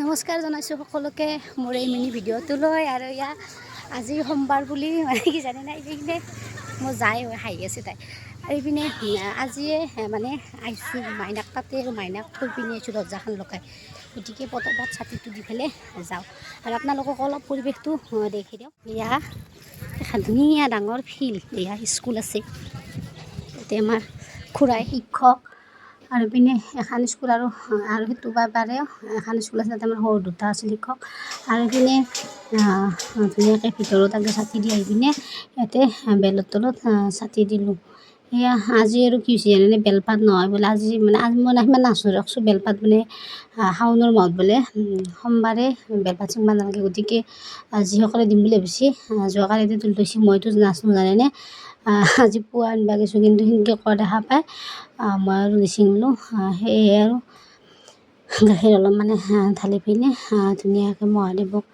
নমস্কাৰ জনাইছোঁ সকলোকে মোৰ এই মিনি ভিডিঅ'টোলৈ। আৰু আজি সোমবাৰ বুলি মানে কি জানে নাই, এইপিনে মই যাই হাঁহি আছে তাই। আৰু এইপিনে আজিয়ে মানে আহিছোঁ মাইনাক তাতে, আৰু মাইনাক থৈ পিনি আহিছোঁ দৰজাখন লগাই। গতিকে পটপট ছাতিটো দি পেলাই যাওঁ আৰু আপোনালোকক অলপ পৰিৱেশটো দেখি দিওঁ। এখন ধুনীয়া ডাঙৰ ফিল্ড, স্কুল আছে তাতে আমাৰ খুৰাই শিক্ষক। আৰু পিনে এখন স্কুল আৰু সেইটো পাৰে এখন স্কুল আছে, তাতে আমাৰ সৰু দুটা আছিল শিক্ষক। আৰু পিনে ধুনীয়াকৈ ভিতৰত আগে ছাতি দি আহি পিনে ইয়াতে বেলৰ তলত ছাতি দিলোঁ। আজি আৰু কি হৈছে জানেনে, বেলপাত নহয় বোলে আজি, মানে আজি মই সিমান নাচোঁ ৰখছোঁ। বেলপাত মানে শাওণৰ মাহত বোলে সোমবাৰে বেলপাত ছিঙিব নালাগে। গতিকে যিসকলে দিম বুলি ভাবিছে যোৱাকালি তুলি থৈছে, মইতো নাচোঁ জানেনে। আজি পুৱা আনিব গৈছোঁ, কিন্তু সেনেকৈ কৰা দেখা পাই মই আৰু নিছিঙিলোঁ। সেয়ে আৰু গাখীৰ অলপ মানে ঢালি পিনে ধুনীয়াকৈ মহাদেৱক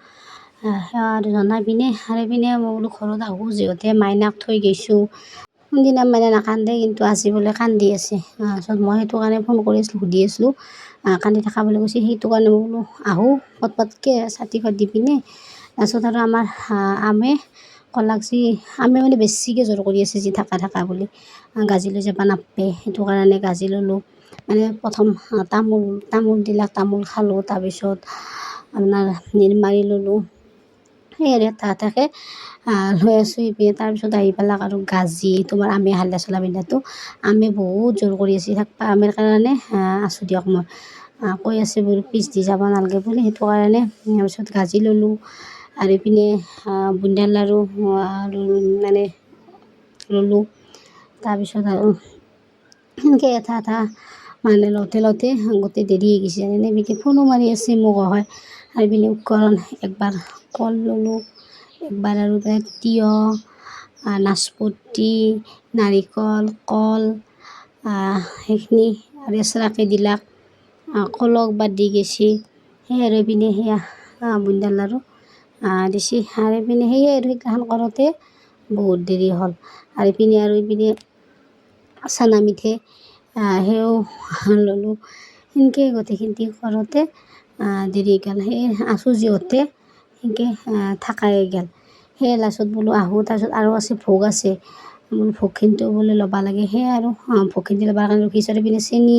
সেৱা জনাই পিনে আৰু পিনে মই বোলো ঘৰত আহোঁ, যিহেতু মাইনাক থৈ গৈছোঁ। কোনদিনা মাইনা নাকান্দে, কিন্তু আজি বোলে কান্দি আছে। তাৰপিছত মই সেইটো কাৰণে ফোন কৰি আছিলোঁ, সুধি আছিলোঁ কান্দি থকা বুলি কৈছে। সেইটো কাৰণে মই বোলো আহোঁ পটপটকৈ ছাতিখন দি পিনে। তাৰপিছত আৰু আমাৰ আমে ক'লাক যি আমে মানে বেছিকৈ জোৰ কৰি আছে, যি থাকা বুলি গাজি লৈ যাব নাপায়। সেইটো কাৰণে গাজি ল'লোঁ। মানে প্ৰথম তামোল দিলাক, তামোল খালোঁ। তাৰপিছত আপোনাৰ মাৰি ল'লোঁ। সেই আৰু এটাকে লৈ আছোঁ ইপিনে। তাৰপিছত আহি পেলাক আৰু গাজি তোমাৰ আমে হাল্লা চলা পিন্ধাটো আমে বহুত জোৰ কৰি আছে থাকিবা। আমেৰ কাৰণে আছোঁ দিয়ক, মই কৈ আছে বোলো পিছ দি যাব নালাগে বুলি। সেইটো কাৰণে তাৰপিছত গাজি ল'লোঁ। আৰু ইপিনে বুন্দিয়া লাৰু আৰু মানে ল'লোঁ। তাৰপিছত আৰু সেনেকৈ এটা মানে লওঁতে গোটেই দেৰি হৈ গৈছে জানেনে। বিশেষ ফোনো মাৰি আছে মোক হয়। আৰু ইপিনে উপকৰণ একবাৰ কল ল'লোঁ, একবাৰ আৰু তিয়ঁহ, নাচপতি, নাৰিকল, কল সেইখিনি আৰু এক্সট্ৰাকৈ দিলাক। কলক বাদ দি গৈছে। সেই আৰু ইপিনে সেয়া বুন্দিয়া লাৰু দিছে। আৰু ইপিনে সেয়ে আৰু সেইগিলাখন কৰোঁতে বহুত দেৰি হ'ল। আৰু ইপিনে চানা মিঠৈ সেয়াও ল'লোঁ। সেনেকৈ গোটেইখিনি কৰোঁতে দেৰি গ'ল। সেই আছোঁ যিহঁতে সেনেকৈ থাকাই গ'ল। সেই লাষ্টত বোলো আহোঁ। তাৰপিছত আৰু আছে ভোগ আছে, বোলো ভোগখিনিতো বোলে ল'ব লাগে। সেয়ে আৰু ভোগখিনি ল'বৰ কাৰণে ৰখিছোঁ। আৰু পিনে চেনি,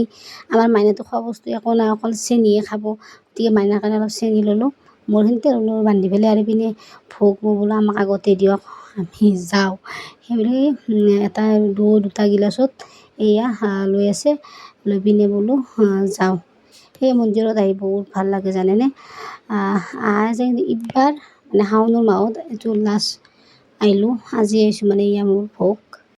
আমাৰ মাইনাটো খোৱা বস্তু একো নাই, অকল চেনিয়ে খাব। গতিকে মাইনাৰ কাৰণে অলপ চেনি ল'লোঁ, মোৰখিনিতে ল'লোঁ বান্ধি পেলাই। আৰু পিনে ভোগ মই বোলো আমাক আগতে দিয়ক, আমি যাওঁ সেইবুলি এটা দুটা গিলাচত লৈ আছে। লৈ পিনে বোলো যাওঁ। সেই মন্দিৰত আহি বহুত ভাল লাগে জানেনে। যে এইবাৰ মানে শাওণৰ মাহত এইটো লাষ্ট আহিলোঁ। আজি আহিছোঁ মানে মোৰ ভোগ